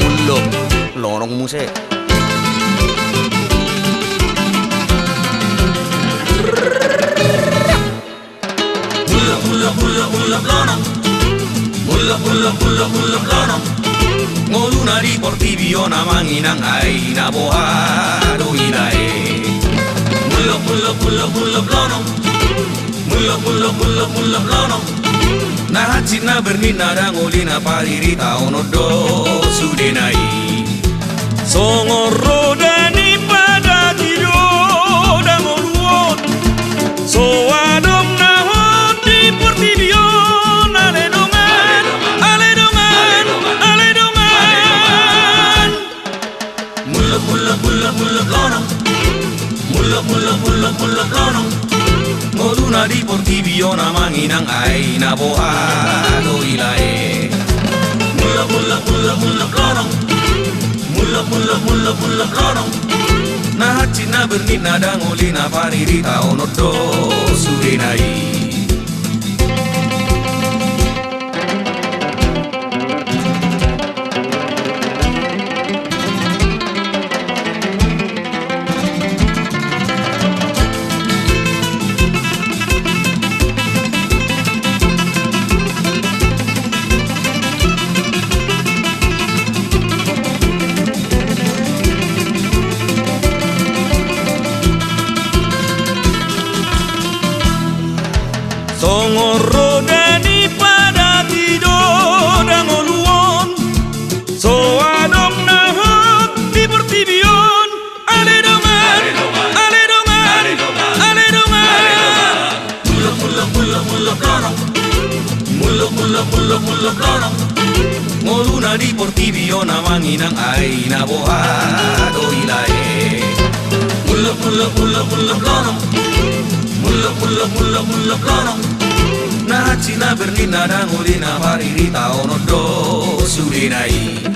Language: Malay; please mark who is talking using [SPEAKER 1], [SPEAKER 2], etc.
[SPEAKER 1] Mulo lorong musik. Mulla plano, mulla plano. Ngoluna di portibio na manginang ay nabuhado ilae. Mulla plano, mulla plano. Nahatsit na bernina dangolina paririta onodo sudenai. Songorodani pada tido dangoluot. So adom na hoti portibion ale dongan, ale dongan, ale dongan. Mulla plano, mulla plano. Ngoluna di portibio na manginang ay nabuhado ilae. Mulla plano, mulla plano. Nahatsit na bernina dangolina paririta onodo sudenai. Songorodani pada tido dangoluon. So adom na hoti portibion ale dongan, ale dongan, ale dongan. Mulla plano, mulla plano. Ngoluna di portibio na manginang ay nabuhado ilae. Mulla plano, mulla plano. Nahatsit na bernina dangolina paririta onodo sudenai.